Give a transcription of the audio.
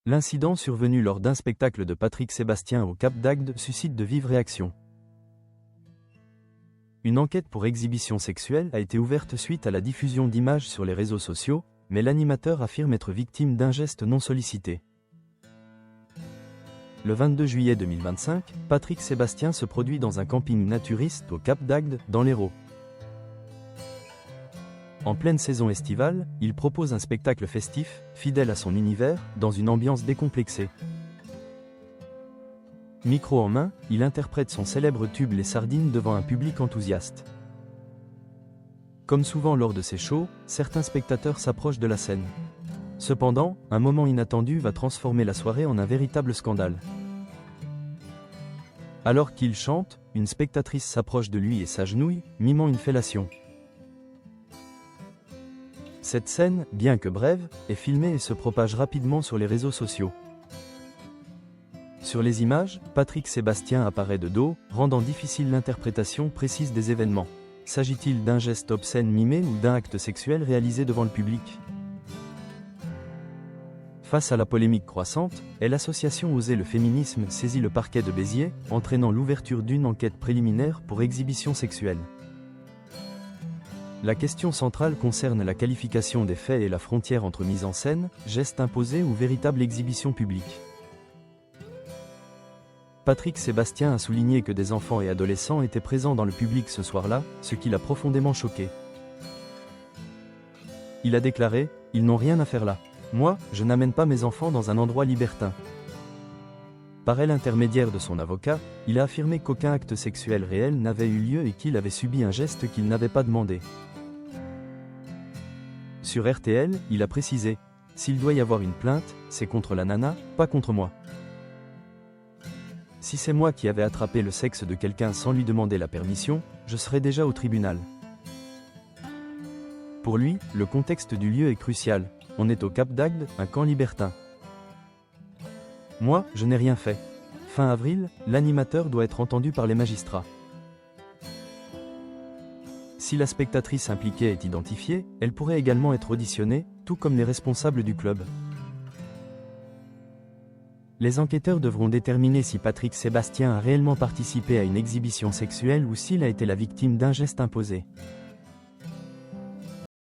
L'incident survenu lors d'un spectacle de Patrick Sébastien au Cap d'Agde suscite de vives réactions. Une enquête pour exhibition sexuelle a été ouverte suite à la diffusion d'images sur les réseaux sociaux, mais l'animateur affirme être victime d'un geste non sollicité. Le 22 juillet 2025, Patrick Sébastien se produit dans un camping naturiste au Cap d'Agde, dans l'Hérault. En pleine saison estivale, il propose un spectacle festif, fidèle à son univers, dans une ambiance décomplexée. Micro en main, il interprète son célèbre tube Les Sardines devant un public enthousiaste. Comme souvent lors de ces shows, certains spectateurs s'approchent de la scène. Cependant, un moment inattendu va transformer la soirée en un véritable scandale. Alors qu'il chante, une spectatrice s'approche de lui et s'agenouille, mimant une fellation. Cette scène, bien que brève, est filmée et se propage rapidement sur les réseaux sociaux. Sur les images, Patrick Sébastien apparaît de dos, rendant difficile l'interprétation précise des événements. S'agit-il d'un geste obscène mimé ou d'un acte sexuel réalisé devant le public ? Face à la polémique croissante, l'association Oser le féminisme saisit le parquet de Béziers, entraînant l'ouverture d'une enquête préliminaire pour exhibition sexuelle. La question centrale concerne la qualification des faits et la frontière entre mise en scène, geste imposé ou véritable exhibition publique. Patrick Sébastien a souligné que des enfants et adolescents étaient présents dans le public ce soir-là, ce qui l'a profondément choqué. Il a déclaré « Ils n'ont rien à faire là. Moi, je n'amène pas mes enfants dans un endroit libertin ». Par l'intermédiaire de son avocat, il a affirmé qu'aucun acte sexuel réel n'avait eu lieu et qu'il avait subi un geste qu'il n'avait pas demandé. Sur RTL, il a précisé « S'il doit y avoir une plainte, c'est contre la nana, pas contre moi. Si c'est moi qui avais attrapé le sexe de quelqu'un sans lui demander la permission, je serais déjà au tribunal ». Pour lui, le contexte du lieu est crucial. On est au Cap d'Agde, un camp libertin. Moi, je n'ai rien fait. Fin avril, l'animateur doit être entendu par les magistrats. Si la spectatrice impliquée est identifiée, elle pourrait également être auditionnée, tout comme les responsables du club. Les enquêteurs devront déterminer si Patrick Sébastien a réellement participé à une exhibition sexuelle ou s'il a été la victime d'un geste imposé.